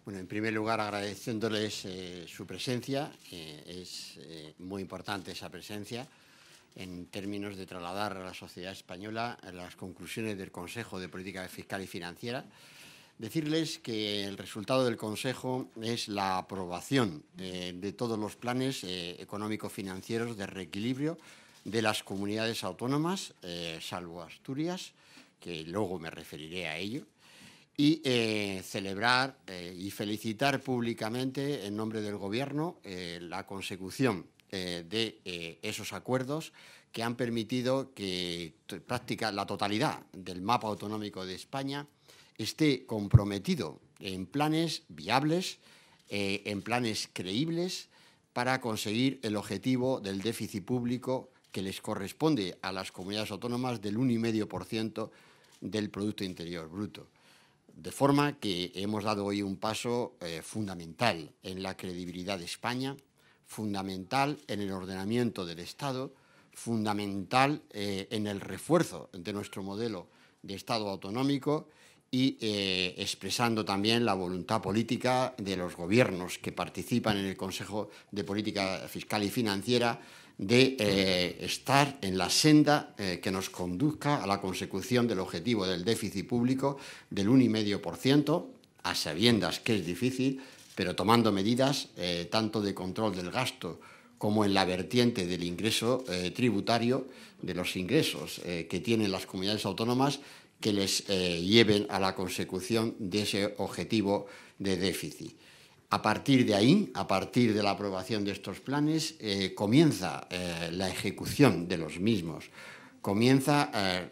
Bueno, en primer lugar, agradeciéndoles su presencia. Es muy importante esa presencia en términos de trasladar a la sociedad española las conclusiones del Consejo de Política Fiscal y Financiera. Decirles que el resultado del Consejo es la aprobación de todos los planes económico-financieros de reequilibrio de las comunidades autónomas, salvo Asturias, que luego me referiré a ello, y celebrar y felicitar públicamente en nombre del Gobierno la consecución de esos acuerdos que han permitido que la totalidad del mapa autonómico de España esté comprometido en planes viables, en planes creíbles para conseguir el objetivo del déficit público que les corresponde a las comunidades autónomas del 1,5% del Producto Interior Bruto. De forma que hemos dado hoy un paso fundamental en la credibilidad de España, fundamental en el ordenamiento del Estado, fundamental en el refuerzo de nuestro modelo de Estado autonómico y expresando también la voluntad política de los gobiernos que participan en el Consejo de Política Fiscal y Financiera de estar en la senda que nos conduzca a la consecución del objetivo del déficit público del 1,5%, a sabiendas que es difícil, pero tomando medidas tanto de control del gasto como en la vertiente del ingreso tributario, de los ingresos que tienen las comunidades autónomas, que les lleven a la consecución de ese objetivo de déficit. A partir de ahí, a partir de la aprobación de estos planes, comienza la ejecución de los mismos. Comienza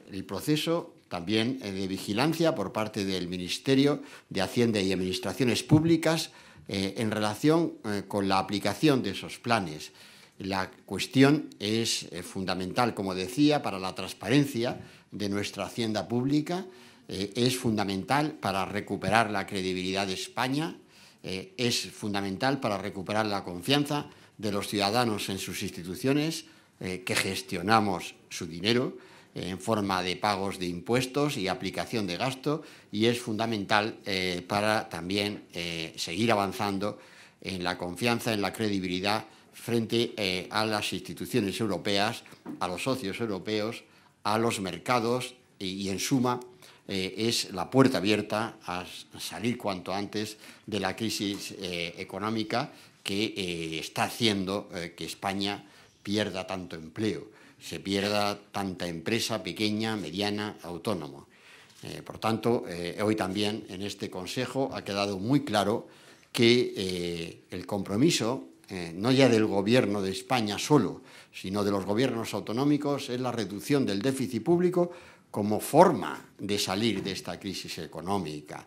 el proceso también de vigilancia por parte del Ministerio de Hacienda y Administraciones Públicas en relación con la aplicación de esos planes. La cuestión es fundamental, como decía, para la transparencia de nuestra hacienda pública, es fundamental para recuperar la credibilidad de España, es fundamental para recuperar la confianza de los ciudadanos en sus instituciones, que gestionamos su dinero en forma de pagos de impuestos y aplicación de gasto, y es fundamental para también seguir avanzando en la confianza, en la credibilidad frente a las instituciones europeas, a los socios europeos, a los mercados y en suma, es la puerta abierta a salir cuanto antes de la crisis económica que está haciendo que España pierda tanto empleo, se pierda tanta empresa pequeña, mediana, autónoma. Por tanto, hoy también en este Consejo ha quedado muy claro que el compromiso, no ya del Gobierno de España solo, sino de los gobiernos autonómicos, es la reducción del déficit público como forma de salir de esta crisis económica,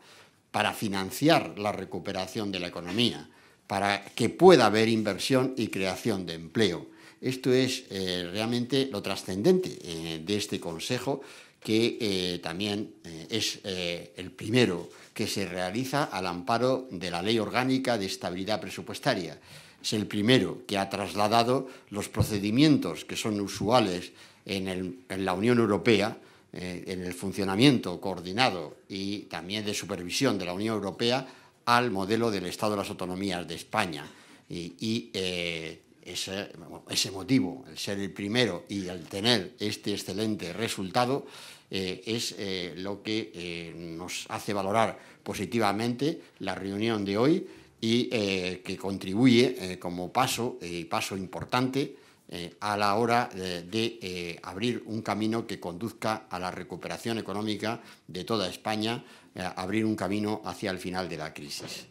para financiar la recuperación de la economía, para que pueda haber inversión y creación de empleo. Esto es realmente lo trascendente de este Consejo, que también es el primero que se realiza al amparo de la Ley Orgánica de Estabilidad Presupuestaria. Es el primero que ha trasladado los procedimientos que son usuales en la Unión Europea, en el funcionamiento coordinado y también de supervisión de la Unión Europea, al modelo del Estado de las Autonomías de España. Ese motivo, el ser el primero y el tener este excelente resultado, es lo que nos hace valorar positivamente la reunión de hoy y que contribuye como paso importante a la hora de abrir un camino que conduzca a la recuperación económica de toda España, abrir un camino hacia el final de la crisis.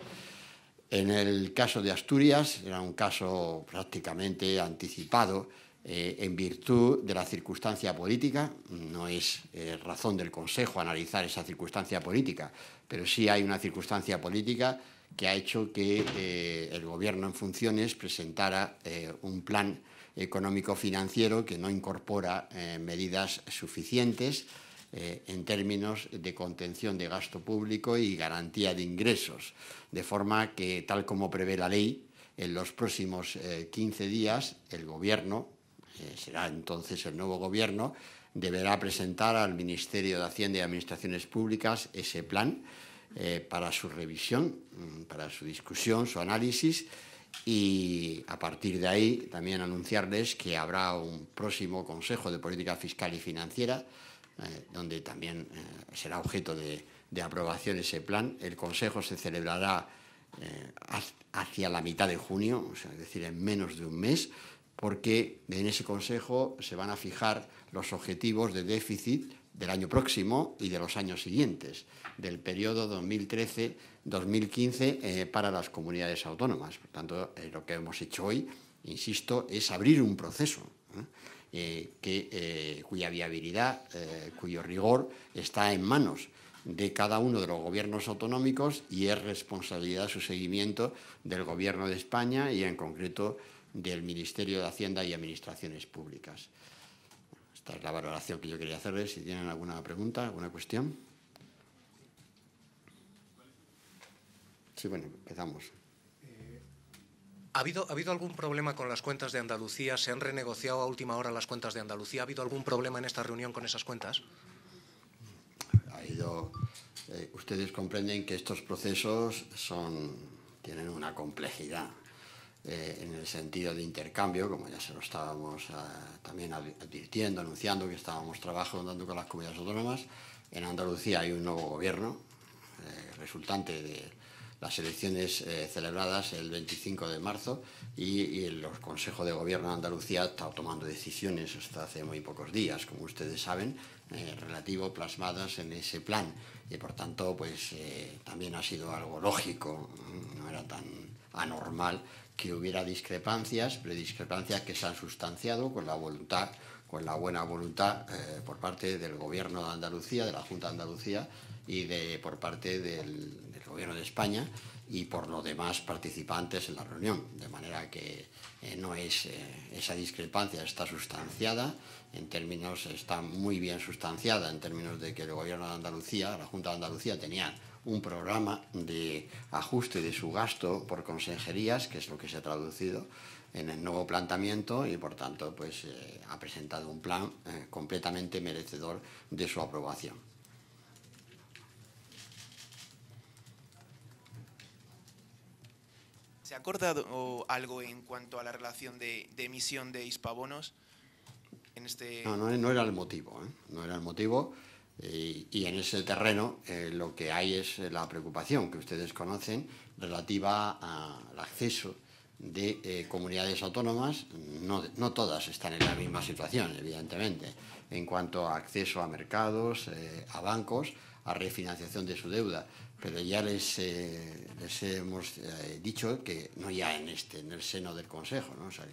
En el caso de Asturias era un caso prácticamente anticipado en virtud de la circunstancia política. No es razón del Consejo analizar esa circunstancia política, pero sí hay una circunstancia política que ha hecho que el Gobierno en funciones presentara un plan económico-financiero que no incorpora medidas suficientes en términos de contención de gasto público y garantía de ingresos, de forma que, tal como prevé la ley, en los próximos 15 días el Gobierno, será entonces el nuevo Gobierno, deberá presentar al Ministerio de Hacienda y Administraciones Públicas ese plan para su revisión, para su discusión, su análisis, y a partir de ahí también anunciarles que habrá un próximo Consejo de Política Fiscal y Financiera, donde también será objeto de aprobación ese plan. El Consejo se celebrará hacia la mitad de junio, o sea, es decir, en menos de un mes, porque en ese Consejo se van a fijar los objetivos de déficit del año próximo y de los años siguientes, del periodo 2013-2015 para las comunidades autónomas. Por tanto, lo que hemos hecho hoy, insisto, es abrir un proceso cuya viabilidad, cuyo rigor está en manos de cada uno de los gobiernos autonómicos y es responsabilidad su seguimiento del Gobierno de España y, en concreto, del Ministerio de Hacienda y Administraciones Públicas. Esta es la valoración que yo quería hacerles. Si tienen alguna pregunta, alguna cuestión. Sí, bueno, empezamos. ¿Ha habido algún problema con las cuentas de Andalucía? ¿Se han renegociado a última hora las cuentas de Andalucía? ¿Ha habido algún problema en esta reunión con esas cuentas? Ustedes comprenden que estos procesos tienen una complejidad en el sentido de intercambio, como ya se lo estábamos también advirtiendo, anunciando que estábamos trabajando con las comunidades autónomas. En Andalucía hay un nuevo gobierno resultante de las elecciones celebradas el 25 de marzo y el Consejo de Gobierno de Andalucía está tomando decisiones hasta hace muy pocos días, como ustedes saben, relativo plasmadas en ese plan, y por tanto pues también ha sido algo lógico, no era tan anormal que hubiera discrepancias, pero discrepancias que se han sustanciado con la buena voluntad por parte del Gobierno de Andalucía, de la Junta de Andalucía y por parte del Gobierno de España y por los demás participantes en la reunión, de manera que esa discrepancia está sustanciada, está muy bien sustanciada en términos de que el Gobierno de Andalucía, la Junta de Andalucía, tenían un programa de ajuste de su gasto por consejerías, que es lo que se ha traducido en el nuevo planteamiento, y por tanto pues ha presentado un plan completamente merecedor de su aprobación. ¿Se ha acordado algo en cuanto a la relación de emisión de hispabonos? No era el motivo, no era el motivo. Y en ese terreno lo que hay es la preocupación que ustedes conocen relativa al acceso de comunidades autónomas. No todas están en la misma situación, evidentemente, en cuanto a acceso a mercados, a bancos, a refinanciación de su deuda. Pero ya les hemos dicho que no ya en el seno del Consejo, ¿no? O sea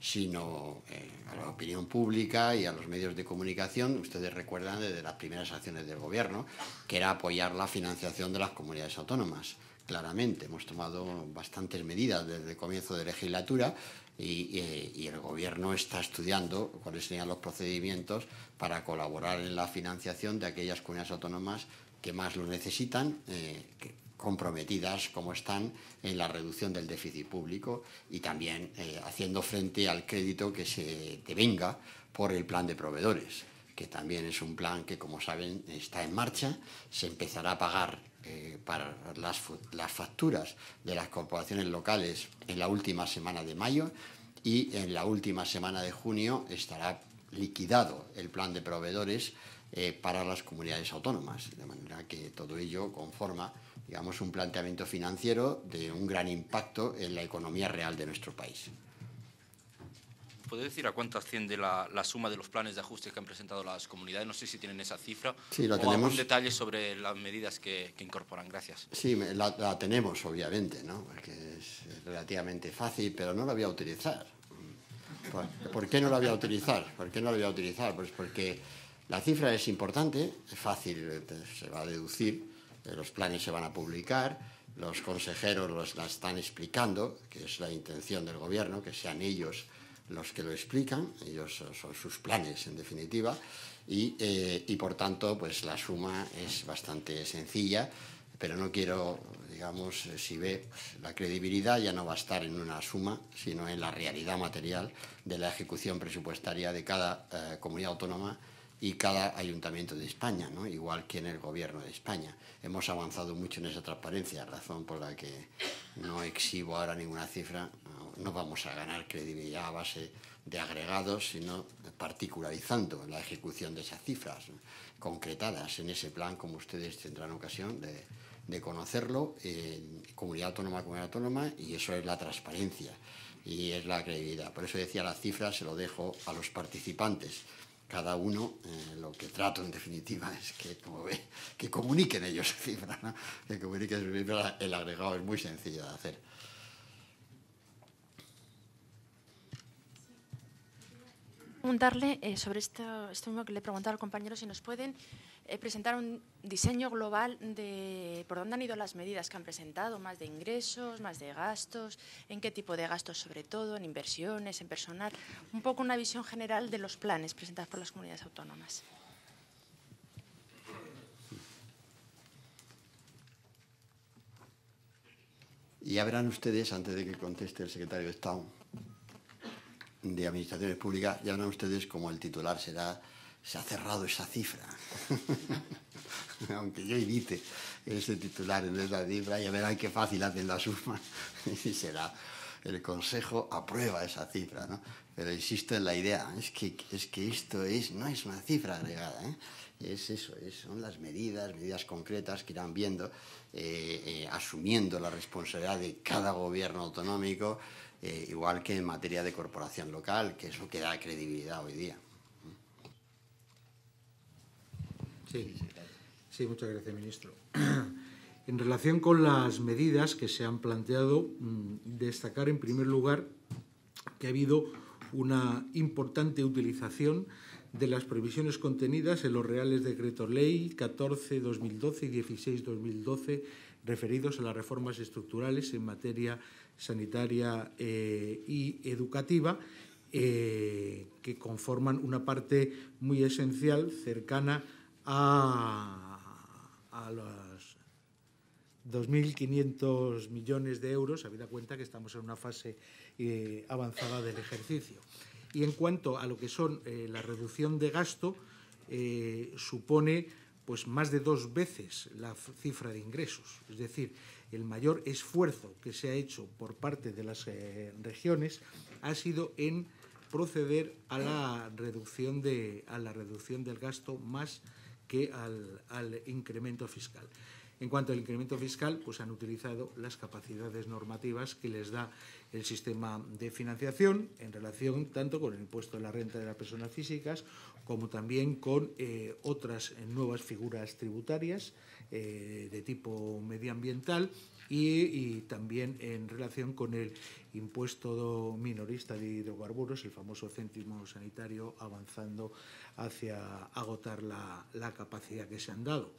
sino a la opinión pública y a los medios de comunicación. Ustedes recuerdan desde las primeras acciones del Gobierno que era apoyar la financiación de las comunidades autónomas. Claramente hemos tomado bastantes medidas desde el comienzo de legislatura y el Gobierno está estudiando cuáles serían los procedimientos para colaborar en la financiación de aquellas comunidades autónomas que más lo necesitan, comprometidas como están en la reducción del déficit público y también haciendo frente al crédito que se devenga por el plan de proveedores, que también es un plan que, como saben, está en marcha. Se empezará a pagar para las facturas de las corporaciones locales en la última semana de mayo y en la última semana de junio estará liquidado el plan de proveedores para las comunidades autónomas, de manera que todo ello conforma, digamos, un planteamiento financiero de un gran impacto en la economía real de nuestro país. ¿Puede decir a cuánto asciende la suma de los planes de ajuste que han presentado las comunidades? No sé si tienen esa cifra. Sí, la o tenemos. Algún detalle sobre las medidas que incorporan. Gracias. Sí, la tenemos, obviamente, ¿no? Porque es relativamente fácil, pero no la voy a utilizar. ¿Por qué no la voy a utilizar? ¿Por qué no la voy a utilizar? Pues porque la cifra es importante, es fácil, se va a deducir, los planes se van a publicar, los consejeros la están explicando, que es la intención del Gobierno, que sean ellos los que lo explican, ellos son sus planes en definitiva, y por tanto pues la suma es bastante sencilla, pero no quiero, digamos, si ve, la credibilidad ya no va a estar en una suma, sino en la realidad material de la ejecución presupuestaria de cada comunidad autónoma y cada ayuntamiento de España, ¿no? Igual que en el Gobierno de España. Hemos avanzado mucho en esa transparencia, razón por la que no exhibo ahora ninguna cifra. No vamos a ganar credibilidad a base de agregados, sino particularizando la ejecución de esas cifras, ¿no?, concretadas en ese plan, como ustedes tendrán ocasión de conocerlo, comunidad autónoma, y eso es la transparencia y es la credibilidad. Por eso decía, las cifras se lo dejo a los participantes. Cada uno, lo que trato en definitiva es que, como ve, que comuniquen ellos su cifra, ¿no? Que comuniquen su cifra. El agregado es muy sencillo de hacer. Preguntarle sobre esto mismo que le preguntaba al compañero, si nos pueden presentar un diseño global de por dónde han ido las medidas que han presentado, más de ingresos, más de gastos, en qué tipo de gastos sobre todo, en inversiones, en personal, un poco una visión general de los planes presentados por las comunidades autónomas. Y ya verán ustedes, antes de que conteste el secretario de Estado de Administraciones Públicas, ya verán ustedes como el titular será: se ha cerrado esa cifra. Aunque yo evite ese titular en esa cifra, ya verán qué fácil hacen la suma y será: el Consejo aprueba esa cifra, ¿no? Pero insisto en la idea, es que esto no es una cifra agregada, ¿eh? Es eso, son las medidas concretas que irán viendo, asumiendo la responsabilidad de cada gobierno autonómico, igual que en materia de corporación local, que es lo que da credibilidad hoy día. Sí, muchas gracias, ministro. En relación con las medidas que se han planteado, destacar en primer lugar que ha habido una importante utilización de las previsiones contenidas en los Reales Decretos Ley 14/2012 y 16/2012 referidos a las reformas estructurales en materia sanitaria y educativa, que conforman una parte muy esencial, cercana a los 2.500 millones de euros, habida cuenta que estamos en una fase avanzada del ejercicio. Y en cuanto a lo que son la reducción de gasto, supone pues más de 2 veces la cifra de ingresos. Es decir, el mayor esfuerzo que se ha hecho por parte de las regiones ha sido en proceder a la reducción del gasto más que al incremento fiscal. En cuanto al incremento fiscal, pues han utilizado las capacidades normativas que les da el sistema de financiación en relación tanto con el impuesto de la renta de las personas físicas como también con otras nuevas figuras tributarias de tipo medioambiental y también en relación con el impuesto minorista de hidrocarburos, el famoso céntimo sanitario, avanzando hacia agotar la capacidad que se han dado.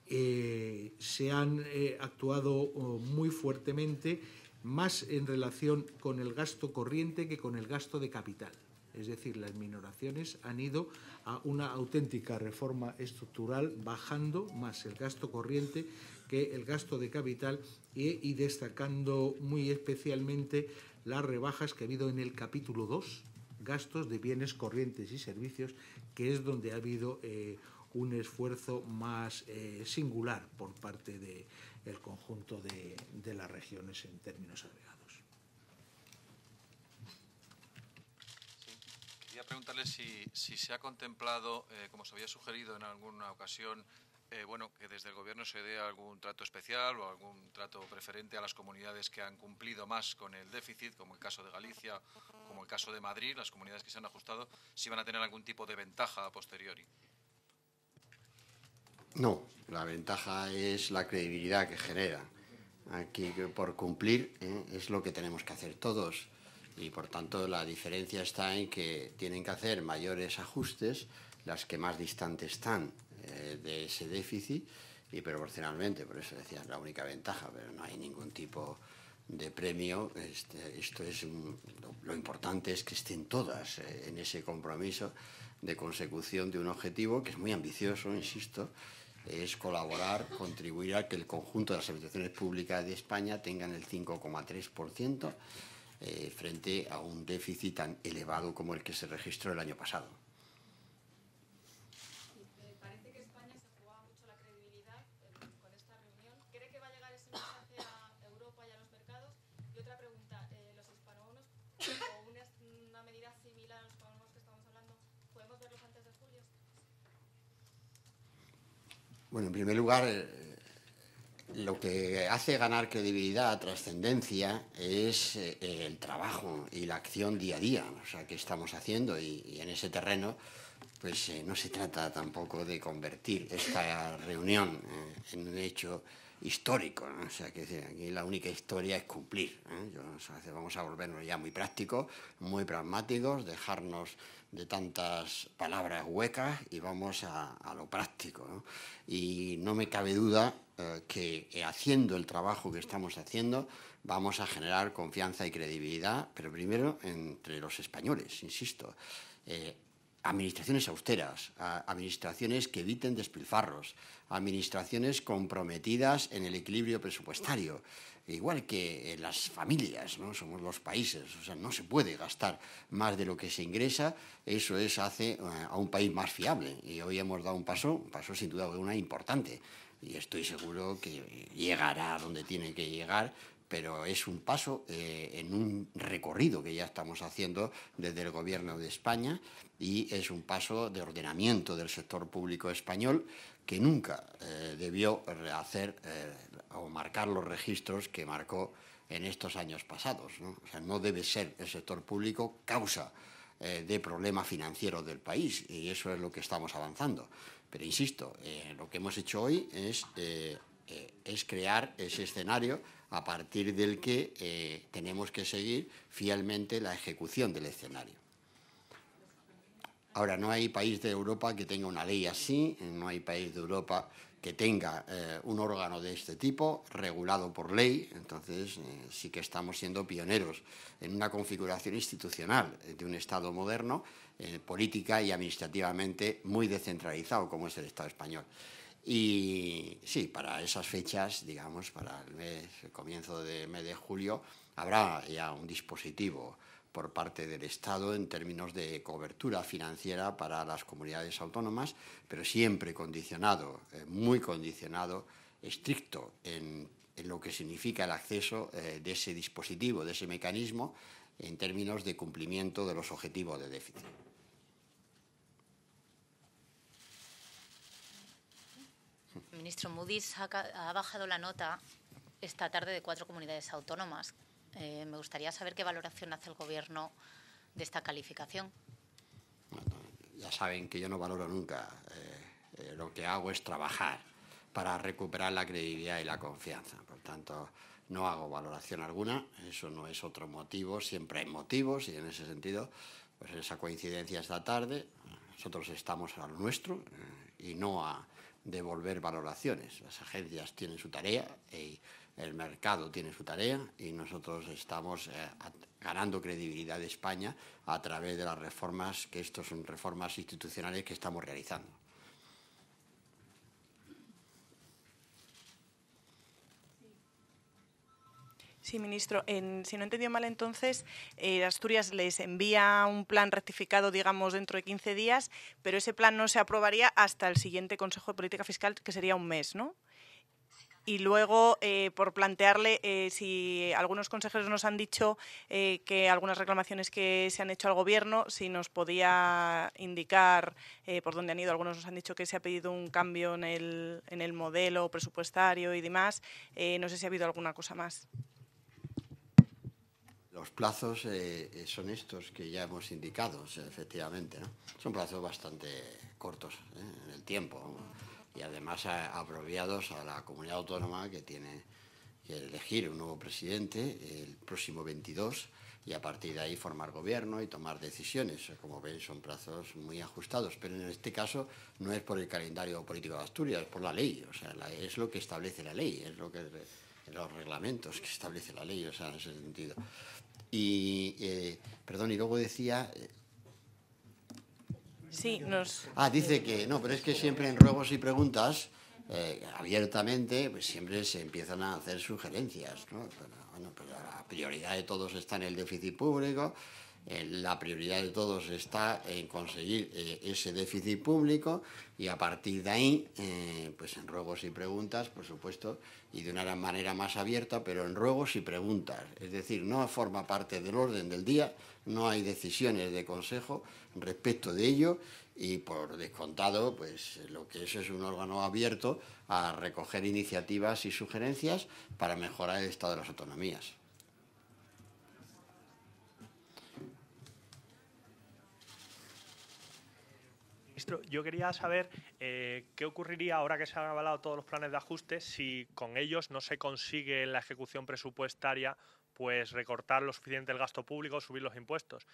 Se han actuado muy fuertemente, más en relación con el gasto corriente que con el gasto de capital. Es decir, las minoraciones han ido a una auténtica reforma estructural, bajando más el gasto corriente que el gasto de capital y destacando muy especialmente las rebajas que ha habido en el capítulo 2, gastos de bienes corrientes y servicios, que es donde ha habido un esfuerzo más singular por parte del conjunto de las regiones en términos agregados. Quería preguntarle si se ha contemplado, como se había sugerido en alguna ocasión, que desde el Gobierno se dé algún trato especial o algún trato preferente a las comunidades que han cumplido más con el déficit, como el caso de Galicia, como el caso de Madrid, las comunidades que se han ajustado, si van a tener algún tipo de ventaja a posteriori. No, la ventaja es la credibilidad que genera. Aquí, por cumplir, es lo que tenemos que hacer todos. Y, por tanto, la diferencia está en que tienen que hacer mayores ajustes las que más distantes están de ese déficit y proporcionalmente. Por eso decía, la única ventaja, pero no hay ningún tipo de premio. Esto es lo importante es que estén todas en ese compromiso de consecución de un objetivo que es muy ambicioso, insisto, es colaborar, contribuir a que el conjunto de las administraciones públicas de España tengan el 5,3% frente a un déficit tan elevado como el que se registró el año pasado. Bueno, en primer lugar, lo que hace ganar credibilidad, trascendencia, es el trabajo y la acción día a día, o sea, que estamos haciendo, y en ese terreno pues no se trata tampoco de convertir esta reunión en un hecho histórico, ¿no? O sea, que aquí la única historia es cumplir, ¿eh? O sea, vamos a volvernos ya muy prácticos, muy pragmáticos, dejarnos de tantas palabras huecas y vamos a lo práctico, ¿no? Y no me cabe duda que haciendo el trabajo que estamos haciendo vamos a generar confianza y credibilidad, pero primero entre los españoles, insisto. Administraciones austeras, administraciones que eviten despilfarros, administraciones comprometidas en el equilibrio presupuestario, igual que en las familias, ¿no? Somos los países, o sea, no se puede gastar más de lo que se ingresa, eso hace a un país más fiable, y hoy hemos dado un paso sin duda alguna importante, y estoy seguro que llegará a donde tiene que llegar, pero es un paso en un recorrido que ya estamos haciendo desde el Gobierno de España, y es un paso de ordenamiento del sector público español que nunca debió hacer o marcar los registros que marcó en estos años pasados, ¿no? O sea, no debe ser el sector público causa de problemas financieros del país, y eso es lo que estamos avanzando. Pero insisto, lo que hemos hecho hoy es crear ese escenario a partir del que tenemos que seguir fielmente la ejecución del escenario. Ahora, no hay país de Europa que tenga una ley así, no hay país de Europa que tenga un órgano de este tipo regulado por ley, entonces sí que estamos siendo pioneros en una configuración institucional de un Estado moderno, política y administrativamente muy descentralizado como es el Estado español. Y sí, para esas fechas, digamos, para el comienzo del mes de julio, habrá ya un dispositivo por parte del Estado en términos de cobertura financiera para las comunidades autónomas, pero siempre condicionado, muy condicionado, estricto en lo que significa el acceso de ese dispositivo, de ese mecanismo, en términos de cumplimiento de los objetivos de déficit. Ministro, Moody's ha bajado la nota esta tarde de 4 comunidades autónomas. Me gustaría saber qué valoración hace el Gobierno de esta calificación. Bueno, ya saben que yo no valoro nunca. Lo que hago es trabajar para recuperar la credibilidad y la confianza. Por tanto, no hago valoración alguna. Eso no es otro motivo. Siempre hay motivos, y en ese sentido, pues esa coincidencia esta tarde. Nosotros estamos a lo nuestro y no a devolver valoraciones. Las agencias tienen su tarea y el mercado tiene su tarea, y nosotros estamos ganando credibilidad de España a través de las reformas, que estos son reformas institucionales que estamos realizando. Sí, ministro. Si no he entendido mal, entonces, Asturias les envía un plan rectificado, digamos, dentro de 15 días, pero ese plan no se aprobaría hasta el siguiente Consejo de Política Fiscal, que sería un mes, ¿no? Y luego, por plantearle, si algunos consejeros nos han dicho que algunas reclamaciones que se han hecho al Gobierno, si nos podía indicar por dónde han ido. Algunos nos han dicho que se ha pedido un cambio en el modelo presupuestario y demás. No sé si ha habido alguna cosa más. Los plazos son estos que ya hemos indicado, o sea, efectivamente, ¿no? Son plazos bastante cortos en el tiempo, ¿no? Y además apropiados a la comunidad autónoma, que tiene que elegir un nuevo presidente el próximo 22, y a partir de ahí formar gobierno y tomar decisiones. Como ven, son plazos muy ajustados, pero en este caso no es por el calendario político de Asturias, es por la ley. O sea, es lo que establece la ley, es lo que los reglamentos que establece la ley, o sea, en ese sentido. Y, perdón, y luego decía... Sí, dice que no, pero es que siempre en ruegos y preguntas, abiertamente, pues siempre se empiezan a hacer sugerencias, ¿no? Pero la prioridad de todos está en el déficit público, la prioridad de todos está en conseguir ese déficit público, y a partir de ahí, pues en ruegos y preguntas, por supuesto, y de una manera más abierta, pero en ruegos y preguntas. Es decir, no forma parte del orden del día, no hay decisiones de consejo respecto de ello, Y por descontado, pues lo que es un órgano abierto a recoger iniciativas y sugerencias para mejorar el estado de las autonomías. Ministro, yo quería saber qué ocurriría ahora que se han avalado todos los planes de ajuste si con ellos no se consigue en la ejecución presupuestaria pues recortar lo suficiente el gasto público, subir los impuestos.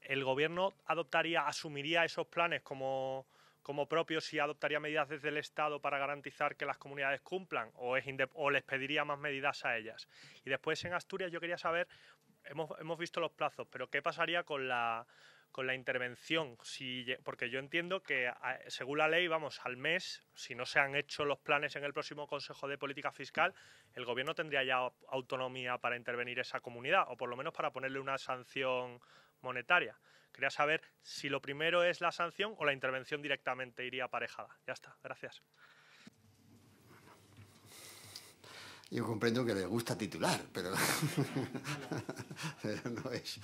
¿El Gobierno asumiría esos planes como propios y adoptaría medidas desde el Estado para garantizar que las comunidades cumplan o les pediría más medidas a ellas? Y después en Asturias yo quería saber, hemos visto los plazos, pero ¿qué pasaría con la intervención? Porque yo entiendo que según la ley, vamos, al mes, si no se han hecho los planes en el próximo Consejo de Política Fiscal, el Gobierno tendría ya autonomía para intervenir esa comunidad o por lo menos para ponerle una sanción monetaria. Quería saber si lo primero es la sanción o la intervención directamente iría aparejada. Ya está, gracias. Yo comprendo que le gusta titular, pero no es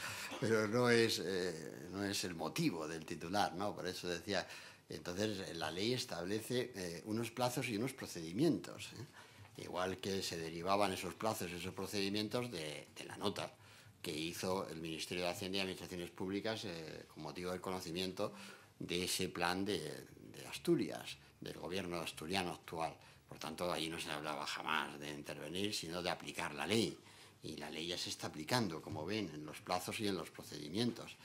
el motivo del titular, ¿no? Por eso decía, entonces la ley establece unos plazos y unos procedimientos, igual que se derivaban esos plazos y esos procedimientos de la nota que hizo el Ministerio de Hacienda y Administraciones Públicas con motivo del conocimiento de ese plan de Asturias, del gobierno asturiano actual. Por tanto, ahí no se hablaba jamás de intervenir, sino de aplicar la ley. Y la ley ya se está aplicando, como ven, en los plazos y en los procedimientos.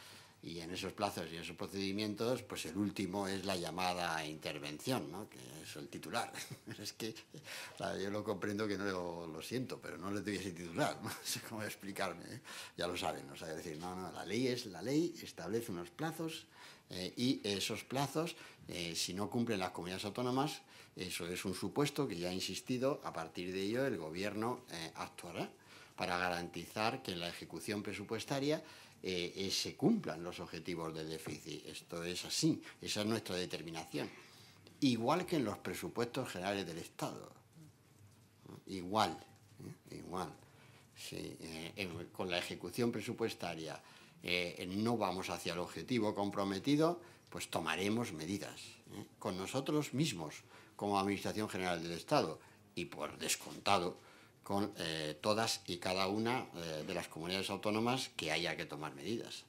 Y en esos plazos y esos procedimientos, pues el último es la llamada intervención, ¿no? Que es el titular. Es que yo lo comprendo que no lo siento, pero no le doy ese titular, no sé cómo explicarme, ¿eh? Ya lo saben, o sea, decir, no, la ley es la ley, establece unos plazos y esos plazos, si no cumplen las comunidades autónomas, eso es un supuesto que ya he insistido, a partir de ello el Gobierno actuará para garantizar que en la ejecución presupuestaria se cumplan los objetivos de déficit. Esto es así, esa es nuestra determinación. Igual que en los presupuestos generales del Estado. Igual. Sí, con la ejecución presupuestaria no vamos hacia el objetivo comprometido, pues tomaremos medidas con nosotros mismos como Administración General del Estado y por descontado con todas y cada una de las comunidades autónomas que haya que tomar medidas.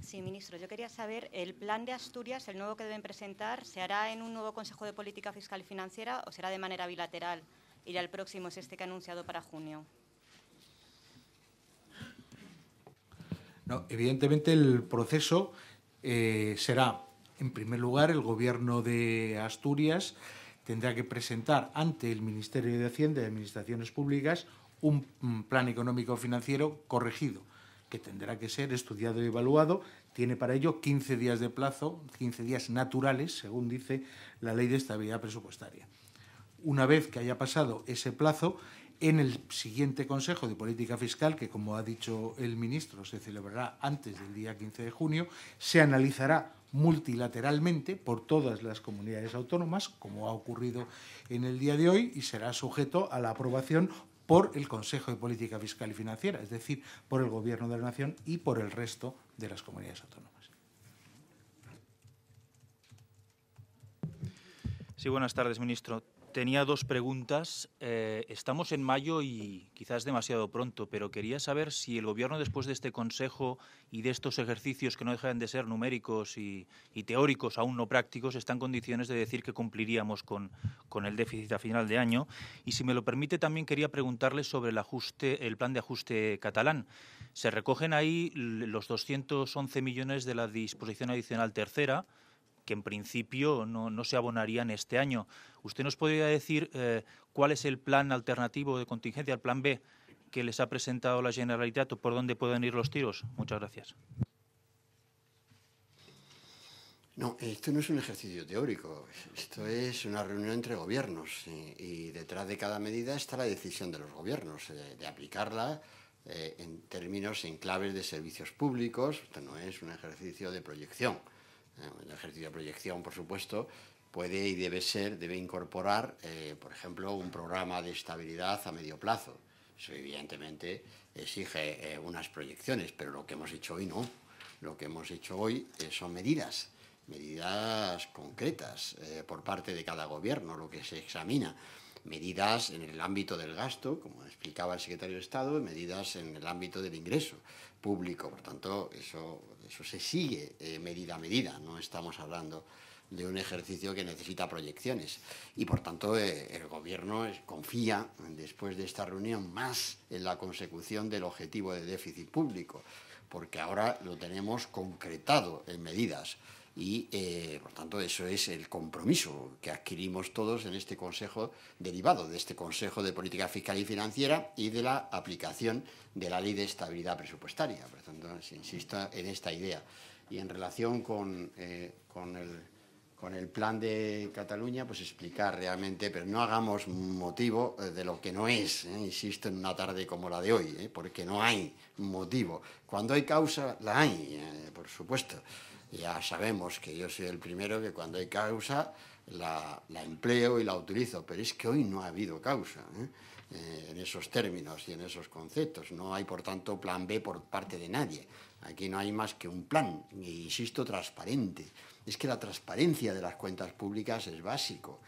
Sí, ministro, yo quería saber, ¿el plan de Asturias, el nuevo que deben presentar, se hará en un nuevo Consejo de Política Fiscal y Financiera o será de manera bilateral y ya el próximo es este que ha anunciado para junio? No, evidentemente el proceso será, en primer lugar, el Gobierno de Asturias tendrá que presentar ante el Ministerio de Hacienda y Administraciones Públicas un plan económico-financiero corregido, que tendrá que ser estudiado y evaluado. Tiene para ello 15 días de plazo, 15 días naturales, según dice la Ley de Estabilidad Presupuestaria. Una vez que haya pasado ese plazo, en el siguiente Consejo de Política Fiscal, que como ha dicho el ministro, se celebrará antes del día 15 de junio, se analizará multilateralmente por todas las comunidades autónomas, como ha ocurrido en el día de hoy, y será sujeto a la aprobación por el Consejo de Política Fiscal y Financiera, es decir, por el Gobierno de la Nación y por el resto de las comunidades autónomas. Sí, buenas tardes, ministro. Tenía dos preguntas. Estamos en mayo y quizás demasiado pronto, pero quería saber si el Gobierno, después de este Consejo y de estos ejercicios que no dejan de ser numéricos y teóricos, aún no prácticos, está en condiciones de decir que cumpliríamos con el déficit a final de año. Y si me lo permite, también quería preguntarle sobre el plan de ajuste catalán. Se recogen ahí los 211 millones de la disposición adicional tercera, que en principio no se abonarían este año. ¿Usted nos podría decir cuál es el plan alternativo de contingencia, el plan B, que les ha presentado la Generalitat o por dónde pueden ir los tiros? Muchas gracias. No, esto no es un ejercicio teórico, esto es una reunión entre gobiernos y detrás de cada medida está la decisión de los gobiernos de aplicarla en términos, en claves de servicios públicos. Esto no es un ejercicio de proyección. El ejercicio de proyección, por supuesto, puede y debe incorporar, por ejemplo, un programa de estabilidad a medio plazo. Eso evidentemente exige unas proyecciones, pero lo que hemos hecho hoy no. Lo que hemos hecho hoy son medidas concretas por parte de cada gobierno, lo que se examina. Medidas en el ámbito del gasto, como explicaba el secretario de Estado, y medidas en el ámbito del ingreso público. Por tanto, eso se sigue medida a medida. No estamos hablando de un ejercicio que necesita proyecciones. Y, por tanto, el Gobierno confía, después de esta reunión, más en la consecución del objetivo de déficit público, porque ahora lo tenemos concretado en medidas. Y, por tanto, eso es el compromiso que adquirimos todos en este Consejo, derivado de este Consejo de Política Fiscal y Financiera y de la aplicación de la Ley de Estabilidad Presupuestaria. Por tanto, insisto en esta idea. Y en relación con el plan de Cataluña, pues explicar realmente, pero no hagamos motivo de lo que no es, insisto, en una tarde como la de hoy, porque no hay motivo. Cuando hay causa, la hay, por supuesto. Ya sabemos que yo soy el primero que cuando hay causa la empleo y la utilizo, pero es que hoy no ha habido causa en esos términos y en esos conceptos. No hay, por tanto, plan B por parte de nadie. Aquí no hay más que un plan, e insisto, transparente. Es que la transparencia de las cuentas públicas es básico.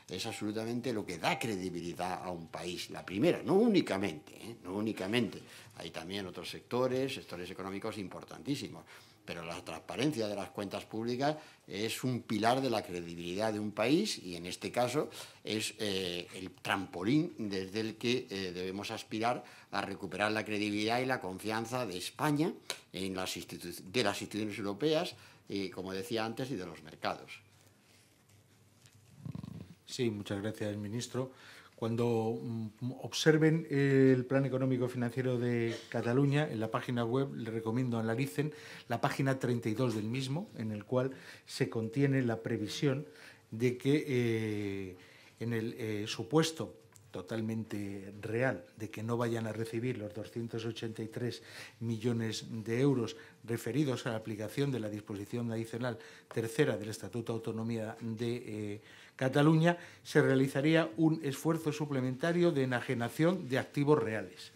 Es absolutamente lo que da credibilidad a un país. La primera, no únicamente, no únicamente. Hay también otros sectores económicos importantísimos. Pero la transparencia de las cuentas públicas es un pilar de la credibilidad de un país y, en este caso, es el trampolín desde el que debemos aspirar a recuperar la credibilidad y la confianza de España de las instituciones europeas, y, como decía antes, y de los mercados. Sí, muchas gracias, ministro. Cuando observen el Plan Económico Financiero de Cataluña, en la página web, les recomiendo analicen la página 32 del mismo, en el cual se contiene la previsión de que en el supuesto totalmente real de que no vayan a recibir los 283 millones de euros referidos a la aplicación de la disposición adicional tercera del Estatuto de Autonomía de Cataluña, se realizaría un esfuerzo suplementario de enajenación de activos reales.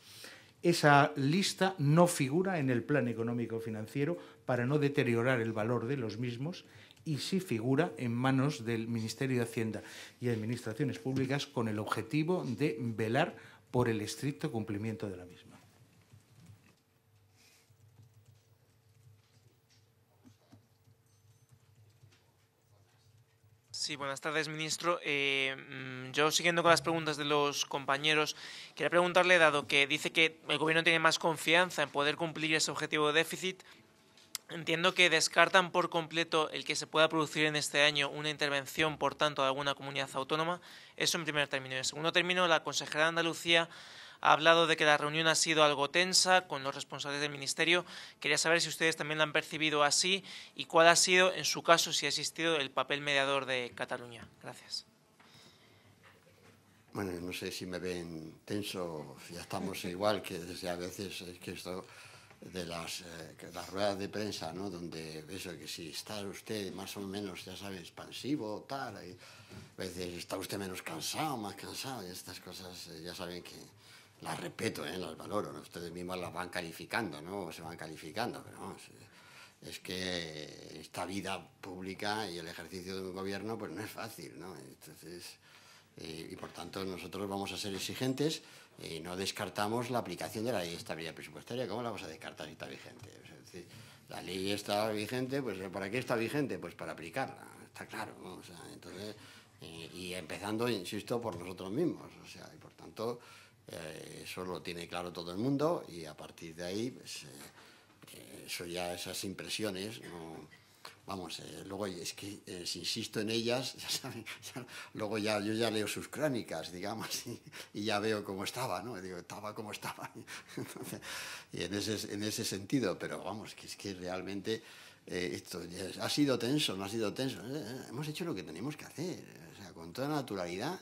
Esa lista no figura en el Plan Económico Financiero para no deteriorar el valor de los mismos y sí figura en manos del Ministerio de Hacienda y Administraciones Públicas con el objetivo de velar por el estricto cumplimiento de la misma. Sí, buenas tardes, ministro. Yo, siguiendo con las preguntas de los compañeros, quería preguntarle, dado que dice que el Gobierno tiene más confianza en poder cumplir ese objetivo de déficit, entiendo que descartan por completo el que se pueda producir en este año una intervención, por tanto, de alguna comunidad autónoma. Eso en primer término. En segundo término, la consejera de Andalucía ha hablado de que la reunión ha sido algo tensa con los responsables del Ministerio. Quería saber si ustedes también la han percibido así y cuál ha sido, en su caso, si ha existido el papel mediador de Cataluña. Gracias. Bueno, no sé si me ven tenso, ya estamos igual que desde a veces es que esto de las ruedas de prensa, ¿no? Donde eso, que si está usted más o menos, ya sabe, expansivo, tal, y a veces está usted menos cansado, más cansado, y estas cosas ya saben que las respeto, las valoro, ¿no? Ustedes mismos las van calificando, ¿no? O se van calificando, pero vamos, es que esta vida pública y el ejercicio de un gobierno pues no es fácil, ¿no? Entonces, y por tanto nosotros vamos a ser exigentes y no descartamos la aplicación de la Ley de Estabilidad Presupuestaria. ¿Cómo la vamos a descartar si está vigente? Es decir, la ley está vigente, pues ¿para qué está vigente? Pues para aplicarla, está claro, ¿no? O sea, entonces, y empezando, insisto, por nosotros mismos, o sea, y por tanto eso lo tiene claro todo el mundo y a partir de ahí, pues, eso ya, esas impresiones, no, vamos, luego es que si insisto en ellas, ya saben, luego ya yo ya leo sus crónicas, digamos, y ya veo cómo estaba, ¿no? Digo, estaba como estaba. Entonces, y en ese sentido, pero vamos, que es que realmente esto ha sido tenso, no ha sido tenso. Hemos hecho lo que tenemos que hacer, o sea, con toda naturalidad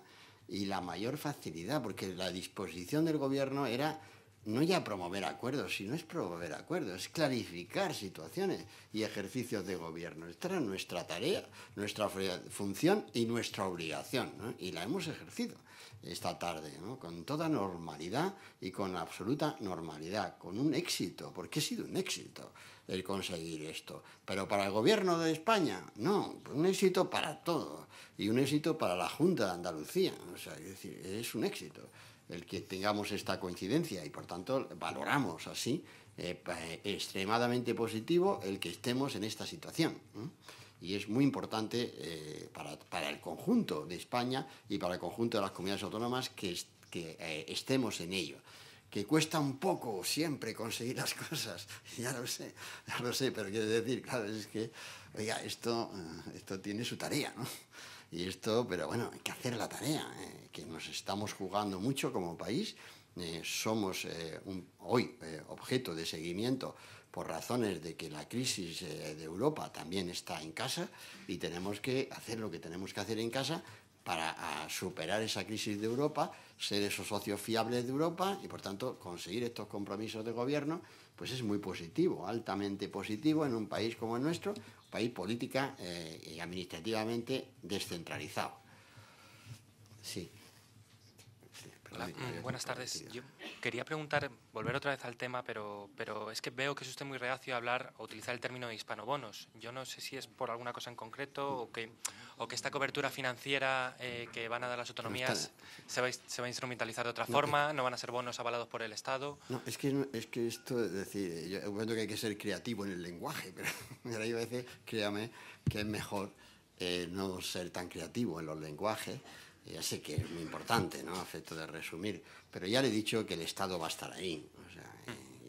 y la mayor facilidad, porque la disposición del Gobierno era no ya promover acuerdos, sino es promover acuerdos, es clarificar situaciones y ejercicios de gobierno. Esta era nuestra tarea, nuestra función y nuestra obligación, ¿no? Y la hemos ejercido esta tarde, ¿no? Con toda normalidad y con absoluta normalidad, con un éxito, porque ha sido un éxito el conseguir esto. Pero para el Gobierno de España, no, un éxito para todos y un éxito para la Junta de Andalucía. O sea, es decir, es un éxito el que tengamos esta coincidencia y, por tanto, valoramos así extremadamente positivo el que estemos en esta situación, ¿no? Y es muy importante para el conjunto de España y para el conjunto de las comunidades autónomas que estemos en ello. Que cuesta un poco siempre conseguir las cosas, ya lo sé, pero quiero decir, claro, es que, oiga, esto tiene su tarea, ¿no? Pero bueno, hay que hacer la tarea, que nos estamos jugando mucho como país, somos hoy objeto de seguimiento por razones de que la crisis de Europa también está en casa y tenemos que hacer lo que tenemos que hacer en casa para superar esa crisis de Europa, ser esos socios fiables de Europa y, por tanto, conseguir estos compromisos de gobierno, pues es muy positivo, altamente positivo en un país como el nuestro, un país política y administrativamente descentralizado. Sí. Hola, buenas tardes. Yo quería preguntar, volver otra vez al tema, pero es que veo que es usted muy reacio a hablar o utilizar el término de hispanobonos. Yo no sé si es por alguna cosa en concreto o que esta cobertura financiera que van a dar las autonomías se va a instrumentalizar de otra forma, no van a ser bonos avalados por el Estado. No, es que esto, es decir, yo entiendo que hay que ser creativo en el lenguaje, pero hay veces, créame, que es mejor no ser tan creativo en los lenguajes. Ya sé que es muy importante, ¿no?, a efecto de resumir, pero ya le he dicho que el Estado va a estar ahí, o sea,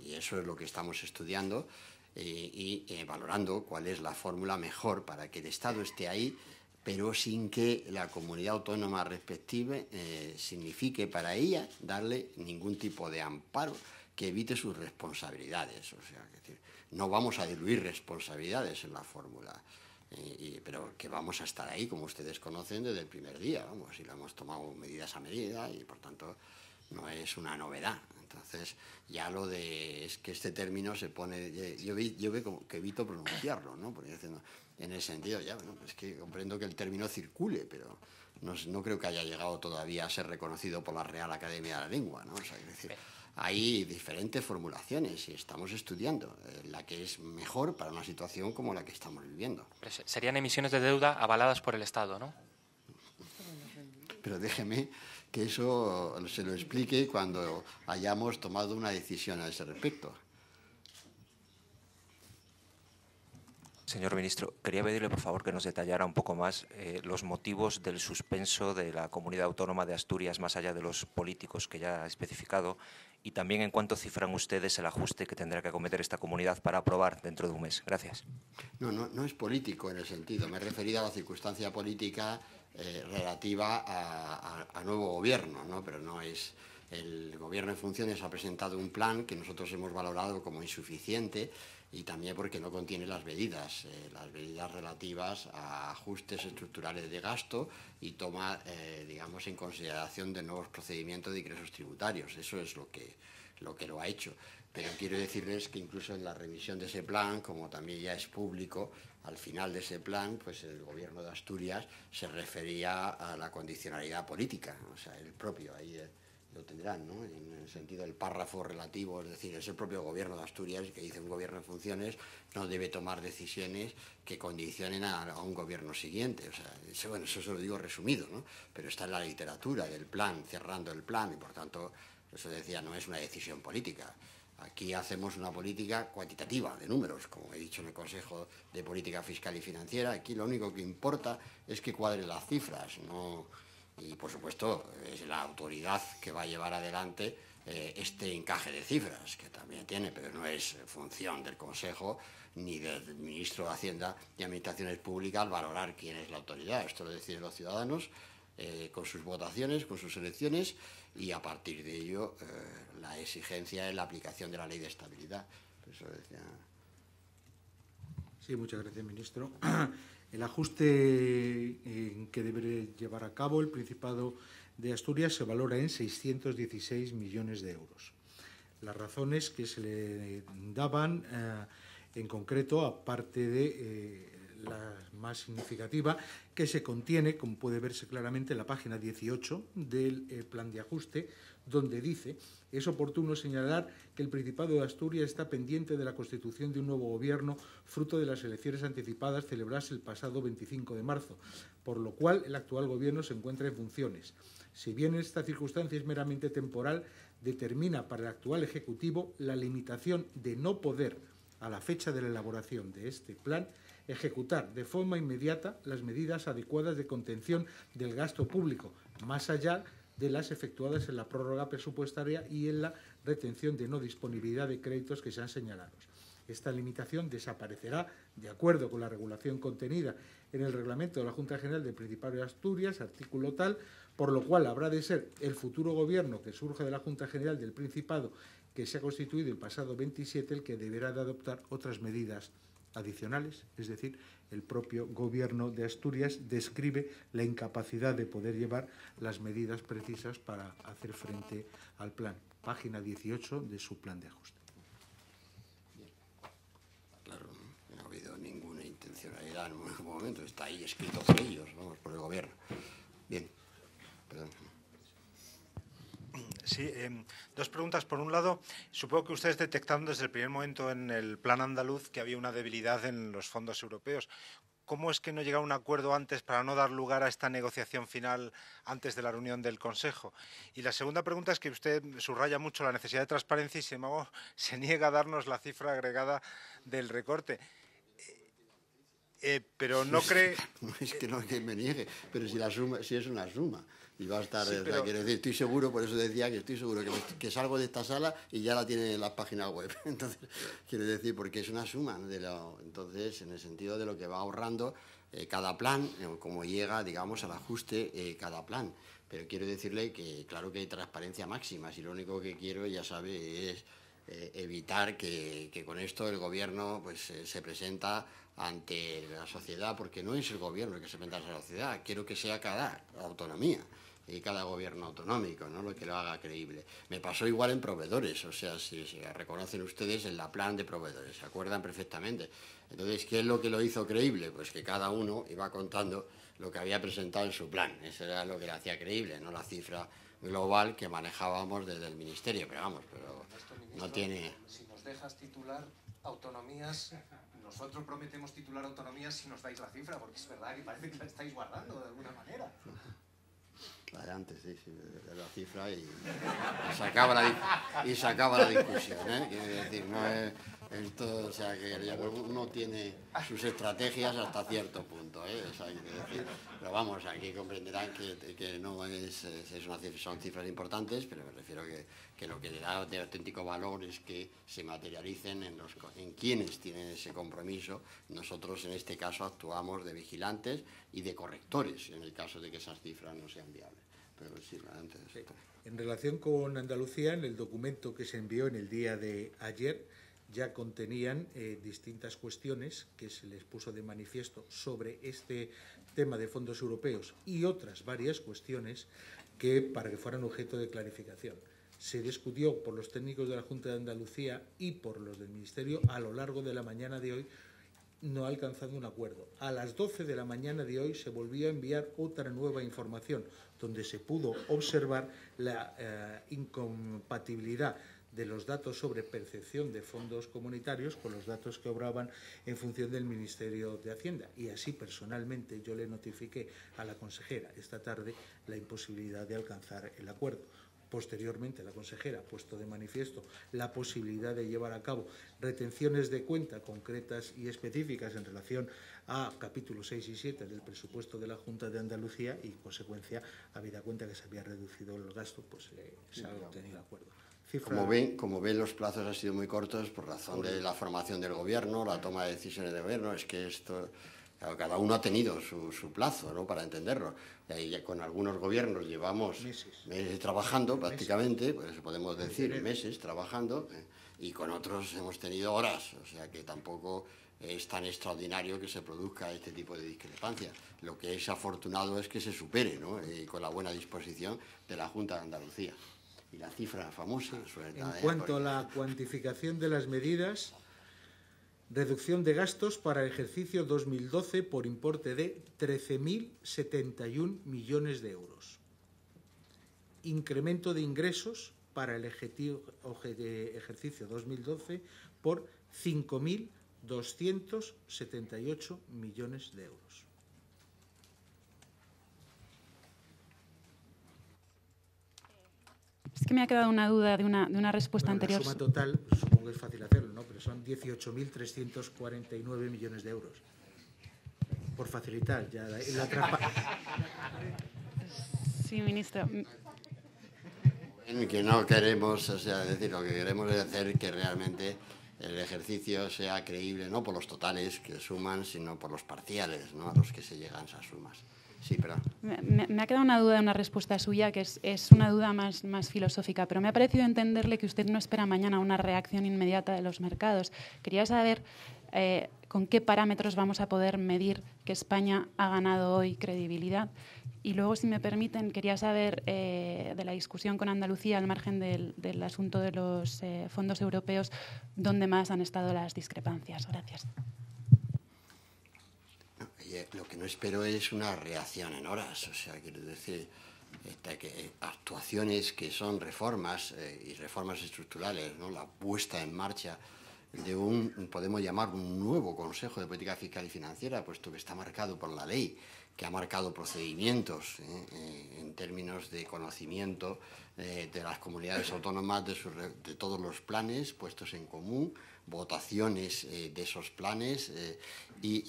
y eso es lo que estamos estudiando y valorando cuál es la fórmula mejor para que el Estado esté ahí, pero sin que la comunidad autónoma respectiva signifique para ella darle ningún tipo de amparo que evite sus responsabilidades. O sea, es decir, no vamos a diluir responsabilidades en la fórmula. Pero que vamos a estar ahí, como ustedes conocen, desde el primer día, vamos, y lo hemos tomado medidas a medida y, por tanto, no es una novedad. Entonces, ya lo de es que este término se pone, yo veo como que evito pronunciarlo, ¿no? Porque en ese sentido, ya, bueno, es que comprendo que el término circule, pero no creo que haya llegado todavía a ser reconocido por la Real Academia de la Lengua, ¿no? O sea, es decir, hay diferentes formulaciones y estamos estudiando la que es mejor para una situación como la que estamos viviendo. Pero serían emisiones de deuda avaladas por el Estado, ¿no? Pero déjeme que eso se lo explique cuando hayamos tomado una decisión a ese respecto. Señor ministro, quería pedirle por favor que nos detallara un poco más los motivos del suspenso de la Comunidad Autónoma de Asturias, más allá de los políticos que ya ha especificado, y también en cuánto cifran ustedes el ajuste que tendrá que acometer esta comunidad para aprobar dentro de un mes. Gracias. No es político en el sentido. Me he referido a la circunstancia política relativa a nuevo gobierno, ¿no? Pero no es. El gobierno en funciones ha presentado un plan que nosotros hemos valorado como insuficiente y también porque no contiene las medidas relativas a ajustes estructurales de gasto y toma, digamos, en consideración de nuevos procedimientos de ingresos tributarios. Eso es lo que lo ha hecho. Pero quiero decirles que incluso en la revisión de ese plan, como también ya es público, al final de ese plan, pues el Gobierno de Asturias se refería a la condicionalidad política, o sea, el propio, ahí lo tendrán, ¿no?, en el sentido del párrafo relativo, es decir, es el propio Gobierno de Asturias que dice un gobierno en funciones no debe tomar decisiones que condicionen a un gobierno siguiente. O sea, eso se lo digo resumido, ¿no?, pero está en la literatura del plan, cerrando el plan, y por tanto, eso decía, no es una decisión política. Aquí hacemos una política cuantitativa, de números, como he dicho en el Consejo de Política Fiscal y Financiera. Aquí lo único que importa es que cuadren las cifras, ¿no? Y, por supuesto, es la autoridad que va a llevar adelante este encaje de cifras, que también tiene, pero no es función del Consejo ni del Ministro de Hacienda y Administraciones Públicas valorar quién es la autoridad. Esto lo deciden los ciudadanos con sus votaciones, con sus elecciones, y a partir de ello la exigencia es la aplicación de la Ley de Estabilidad. Eso decía. Sí, muchas gracias, ministro. El ajuste que debe llevar a cabo el Principado de Asturias se valora en 616 millones de euros. Las razones que se le daban, en concreto, aparte de la más significativa, que se contiene, como puede verse claramente en la página 18 del plan de ajuste, donde dice: es oportuno señalar que el Principado de Asturias está pendiente de la constitución de un nuevo gobierno fruto de las elecciones anticipadas celebradas el pasado 25 de marzo, por lo cual el actual gobierno se encuentra en funciones. Si bien esta circunstancia es meramente temporal, determina para el actual Ejecutivo la limitación de no poder, a la fecha de la elaboración de este plan, ejecutar de forma inmediata las medidas adecuadas de contención del gasto público, más allá de las efectuadas en la prórroga presupuestaria y en la retención de no disponibilidad de créditos que sean señalados. Esta limitación desaparecerá de acuerdo con la regulación contenida en el reglamento de la Junta General del Principado de Asturias, artículo tal, por lo cual habrá de ser el futuro gobierno que surja de la Junta General del Principado, que se ha constituido el pasado 27, el que deberá de adoptar otras medidas adicionales, es decir, el propio Gobierno de Asturias describe la incapacidad de poder llevar las medidas precisas para hacer frente al plan. Página 18 de su plan de ajuste. Claro, no ha habido ninguna intencionalidad en ningún momento, está ahí escrito por ellos, vamos, por el Gobierno. Bien, perdón. Sí, dos preguntas. Por un lado, supongo que ustedes detectaron desde el primer momento en el plan andaluz que había una debilidad en los fondos europeos. ¿Cómo es que no llega a un acuerdo antes para no dar lugar a esta negociación final antes de la reunión del Consejo? Y la segunda pregunta es que usted subraya mucho la necesidad de transparencia y, sin embargo, se niega a darnos la cifra agregada del recorte. Pero no cree... No es que no es que me niegue, pero si es una suma. Y va a estar, sí, pero... quiero decir, estoy seguro, por eso decía que estoy seguro que salgo de esta sala y ya la tienen en las páginas web. Entonces, quiero decir, porque es una suma. Entonces, en el sentido de lo que va ahorrando cada plan, como llega, digamos, al ajuste cada plan. Pero quiero decirle que, claro que hay transparencia máxima. Si lo único que quiero, ya sabe, es evitar que con esto el Gobierno pues se presenta ante la sociedad, porque no es el Gobierno el que se presenta a la sociedad. Quiero que sea cada autonomía y cada gobierno autonómico, ¿no?, lo que lo haga creíble. Me pasó igual en proveedores, o sea, si reconocen ustedes en la plan de proveedores, se acuerdan perfectamente. Entonces, ¿qué es lo que lo hizo creíble? Pues que cada uno iba contando lo que había presentado en su plan. Eso era lo que le hacía creíble, no la cifra global que manejábamos desde el Ministerio. Pero vamos, pero no tiene... Si nos dejas titular autonomías, nosotros prometemos titular autonomías si nos dais la cifra, porque es verdad que parece que la estáis guardando de alguna manera. La de antes, sí, de la cifra y sacaba la discusión, ¿eh? Quiero decir, no es esto, o sea, que uno tiene sus estrategias hasta cierto punto, ¿eh? O sea, decir, pero vamos, aquí comprenderán que no son cifras importantes, pero me refiero que lo que le da de auténtico valor es que se materialicen en quienes tienen ese compromiso. Nosotros, en este caso, actuamos de vigilantes y de correctores, en el caso de que esas cifras no sean viables. Pero sí, antes. Sí. En relación con Andalucía, en el documento que se envió en el día de ayer, ya contenían distintas cuestiones que se les puso de manifiesto sobre este tema de fondos europeos y otras varias cuestiones que para que fueran objeto de clarificación. Se discutió por los técnicos de la Junta de Andalucía y por los del Ministerio a lo largo de la mañana de hoy, no ha alcanzado un acuerdo. A las 12 de la mañana de hoy se volvió a enviar otra nueva información, donde se pudo observar la incompatibilidad de los datos sobre percepción de fondos comunitarios con los datos que obraban en función del Ministerio de Hacienda. Y así, personalmente, yo le notifiqué a la consejera esta tarde la imposibilidad de alcanzar el acuerdo. Posteriormente, la consejera ha puesto de manifiesto la posibilidad de llevar a cabo retenciones de cuenta concretas y específicas en relación a capítulos 6 y 7 del presupuesto de la Junta de Andalucía y, en consecuencia, habida cuenta que se había reducido el gasto, pues se ha obtenido acuerdo. Como ven, los plazos han sido muy cortos por razón de la formación del Gobierno, la toma de decisiones del Gobierno. Es que esto... Claro, cada uno ha tenido su plazo, ¿no?, para entenderlo. Y con algunos gobiernos llevamos meses trabajando prácticamente, pues podemos decir meses trabajando, y con otros hemos tenido horas. O sea que tampoco es tan extraordinario que se produzca este tipo de discrepancias. Lo que es afortunado es que se supere, ¿no?, con la buena disposición de la Junta de Andalucía. Y la cifra famosa... En cuanto a la cuantificación de las medidas, reducción de gastos para el ejercicio 2012 por importe de 13.071 millones de euros. Incremento de ingresos para el ejercicio 2012 por 5.278 millones de euros. Es que me ha quedado una duda de una respuesta anterior. La suma total, supongo que es fácil hacerlo, ¿no? Pero son 18.349 millones de euros. Por facilitar ya la Sí, ministro. Que no queremos, o sea, decir, lo que queremos es hacer que realmente el ejercicio sea creíble, no por los totales que suman, sino por los parciales, ¿no? A los que se llegan esas sumas. Sí, perdón. Me ha quedado una duda de una respuesta suya, que es una duda más filosófica, pero me ha parecido entenderle que usted no espera mañana una reacción inmediata de los mercados. Quería saber con qué parámetros vamos a poder medir que España ha ganado hoy credibilidad. Y luego, si me permiten, quería saber de la discusión con Andalucía, al margen del asunto de los fondos europeos, ¿dónde más han estado las discrepancias? Gracias. Lo que no espero es una reacción en horas, o sea, quiero decir, que actuaciones que son reformas y reformas estructurales, ¿no? La puesta en marcha de podemos llamar un nuevo Consejo de Política Fiscal y Financiera, puesto que está marcado por la ley, que ha marcado procedimientos en términos de conocimiento de las comunidades autónomas de todos los planes puestos en común, votaciones de esos planes y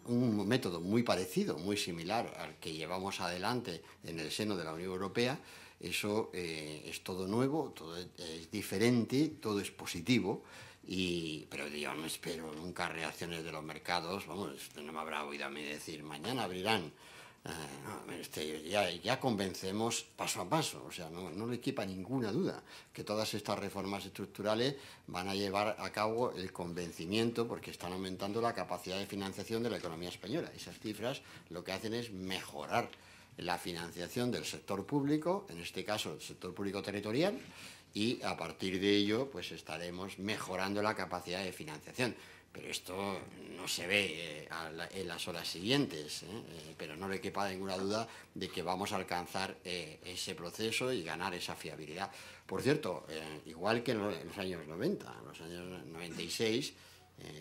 un método muy parecido, muy similar al que llevamos adelante en el seno de la Unión Europea. Eso es todo nuevo, todo es diferente, todo es positivo. Pero yo no espero nunca reacciones de los mercados. Vamos, no me habrá oído a mí decir mañana abrirán. Ya convencemos paso a paso, o sea, no le quepa ninguna duda que todas estas reformas estructurales van a llevar a cabo el convencimiento, porque están aumentando la capacidad de financiación de la economía española. Esas cifras lo que hacen es mejorar la financiación del sector público, en este caso el sector público territorial, y a partir de ello pues estaremos mejorando la capacidad de financiación. Pero esto no se ve en las horas siguientes, pero no le quepa ninguna duda de que vamos a alcanzar ese proceso y ganar esa fiabilidad. Por cierto, igual que en los años 90, en los años 96,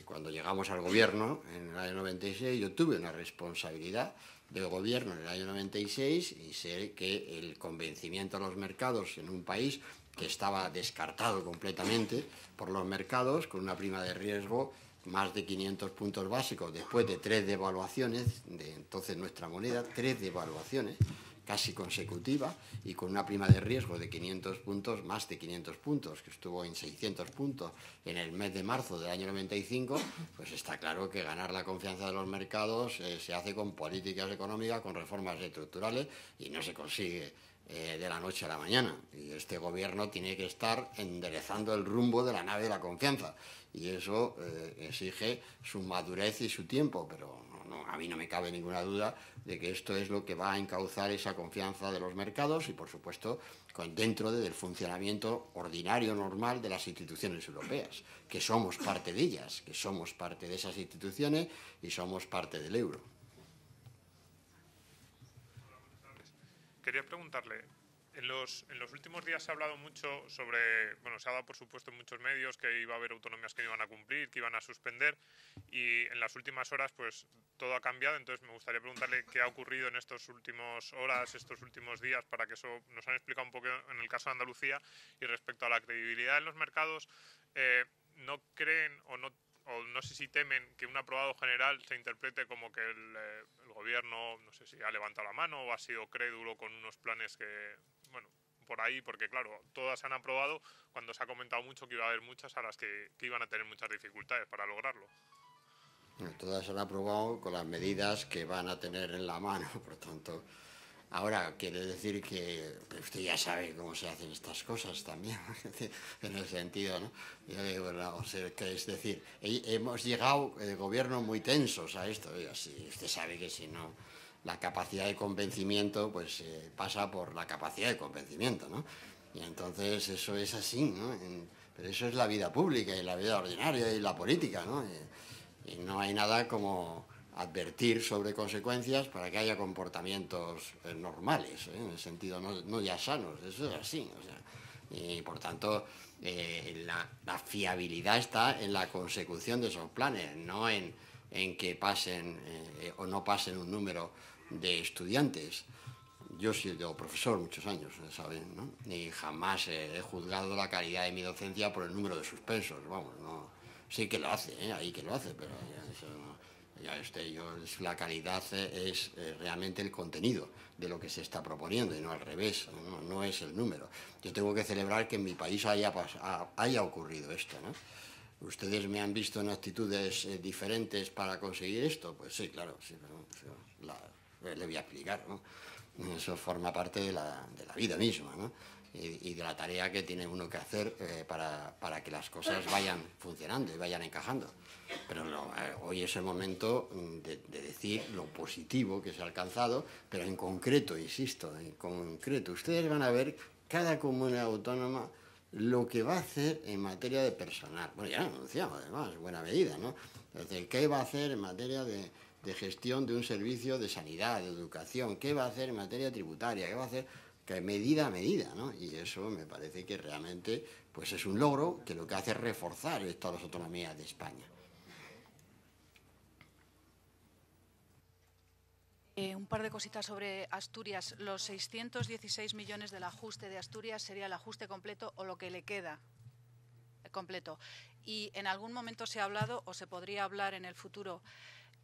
cuando llegamos al gobierno en el año 96, yo tuve una responsabilidad del gobierno en el año 96 y sé que el convencimiento a los mercados en un país que estaba descartado completamente por los mercados, con una prima de riesgo más de 500 puntos básicos, después de 3 devaluaciones de entonces nuestra moneda, 3 devaluaciones casi consecutivas, y con una prima de riesgo de 500 puntos, más de 500 puntos, que estuvo en 600 puntos en el mes de marzo del año 95, pues está claro que ganar la confianza de los mercados se hace con políticas económicas, con reformas estructurales, y no se consigue de la noche a la mañana. Y este gobierno tiene que estar enderezando el rumbo de la nave de la confianza, y eso exige su madurez y su tiempo, pero a mí no me cabe ninguna duda de que esto es lo que va a encauzar esa confianza de los mercados y, por supuesto, dentro del funcionamiento ordinario, normal de las instituciones europeas, que somos parte de ellas, que somos parte de esas instituciones y somos parte del euro. Quería preguntarle, en los últimos días se ha hablado mucho sobre, bueno, se ha dado por supuesto en muchos medios que iba a haber autonomías que no iban a cumplir, que iban a suspender, y en las últimas horas pues todo ha cambiado. Entonces me gustaría preguntarle qué ha ocurrido en estas últimas horas, estos últimos días, para que eso nos han explicado un poco en el caso de Andalucía. Y respecto a la credibilidad en los mercados, ¿no creen o no sé si temen que un aprobado general se interprete como que el gobierno, no sé si ha levantado la mano o ha sido crédulo con unos planes que, bueno, por ahí, porque claro, todas se han aprobado cuando se ha comentado mucho que iba a haber muchas a las que iban a tener muchas dificultades para lograrlo? Todas se han aprobado con las medidas que van a tener en la mano, por tanto. Ahora, quiere decir que usted ya sabe cómo se hacen estas cosas también, en el sentido, ¿no? O sea, que es decir, hemos llegado, gobiernos muy tensos a esto. Usted sabe que si no, la capacidad de convencimiento pues pasa por la capacidad de convencimiento, ¿no? Y entonces eso es así, ¿no? Pero eso es la vida pública y la vida ordinaria y la política, ¿no? Y no hay nada como advertir sobre consecuencias para que haya comportamientos normales, en el sentido no ya sanos, eso es así. O sea, y por tanto, la fiabilidad está en la consecución de esos planes, no en que pasen o no pasen un número de estudiantes. Yo he sido profesor muchos años, ¿saben? ¿No? Y jamás he juzgado la calidad de mi docencia por el número de suspensos. Vamos, no, sí que lo hace, ahí que lo hace, pero eso no, la calidad es realmente el contenido de lo que se está proponiendo y no al revés, no es el número. Yo tengo que celebrar que en mi país haya ocurrido esto, ¿no? ¿Ustedes me han visto en actitudes diferentes para conseguir esto? Pues sí, claro, sí, pero le voy a explicar, ¿no? Eso forma parte de la vida misma, ¿no? Y de la tarea que tiene uno que hacer para que las cosas vayan funcionando y vayan encajando. Pero hoy es el momento de decir lo positivo que se ha alcanzado, pero en concreto, insisto, en concreto. Ustedes van a ver cada comunidad autónoma lo que va a hacer en materia de personal. Bueno, ya lo anunciamos, además, en buena medida, ¿no? Es decir, ¿qué va a hacer en materia de gestión de un servicio de sanidad, de educación? ¿Qué va a hacer en materia tributaria? ¿Qué va a hacer? Que medida a medida, ¿no? Y eso me parece que realmente pues es un logro que lo que hace es reforzar todas las autonomías de España. Un par de cositas sobre Asturias. Los 616 millones del ajuste de Asturias sería el ajuste completo o lo que le queda completo. Y en algún momento se ha hablado o se podría hablar en el futuro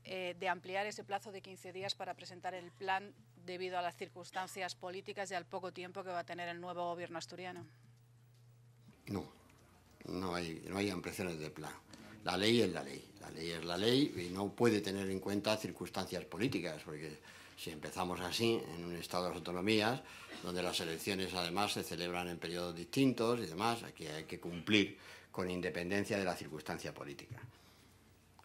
de ampliar ese plazo de 15 días para presentar el plan debido a las circunstancias políticas y al poco tiempo que va a tener el nuevo gobierno asturiano. No hay ampliaciones de plan. La ley es la ley. La ley es la ley y no puede tener en cuenta circunstancias políticas, porque si empezamos así en un estado de las autonomías, donde las elecciones además se celebran en periodos distintos y demás, aquí hay que cumplir con independencia de la circunstancia política.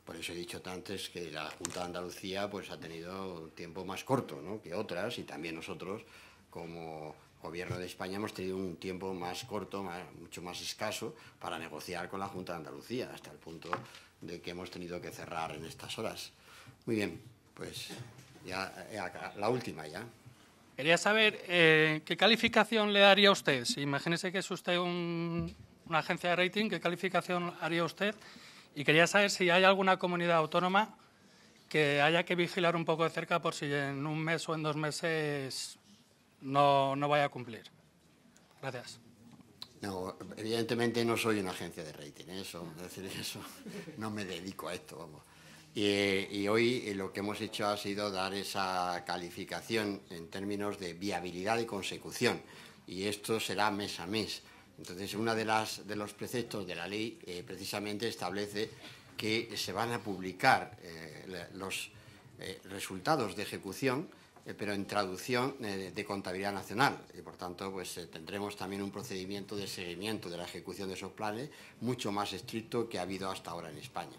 Por eso he dicho antes que la Junta de Andalucía pues ha tenido un tiempo más corto, ¿no?, que otras, y también nosotros como Gobierno de España hemos tenido un tiempo más corto, mucho más escaso, para negociar con la Junta de Andalucía, hasta el punto de que hemos tenido que cerrar en estas horas. Muy bien, pues ya la última ya. Quería saber qué calificación le daría usted. Si imagínese que es usted una agencia de rating, ¿qué calificación haría usted? Y quería saber si hay alguna comunidad autónoma que haya que vigilar un poco de cerca por si en un mes o en 2 meses no vaya a cumplir. Gracias. No, evidentemente no soy una agencia de rating, eso no me dedico a esto, vamos. Y hoy lo que hemos hecho ha sido dar esa calificación en términos de viabilidad y consecución, y esto será mes a mes. Entonces, uno de los preceptos de la ley precisamente establece que se van a publicar los resultados de ejecución, pero en traducción de contabilidad nacional, y por tanto pues tendremos también un procedimiento de seguimiento de la ejecución de esos planes mucho más estricto que ha habido hasta ahora en España.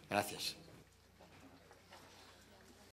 Gracias.